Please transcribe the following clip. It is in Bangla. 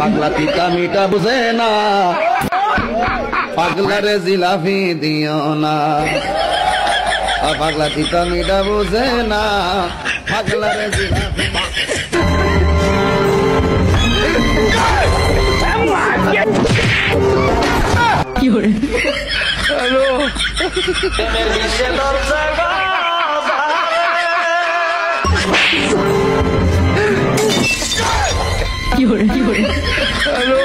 পাগলা তিতা মিঠা বুঝে না, পাগলারে জিলাপি দিও না, পাগলা তিতা মিঠা বুঝে না, পাগলারে জিলাপি। কি করে হ্যালো কি করে হ্যালো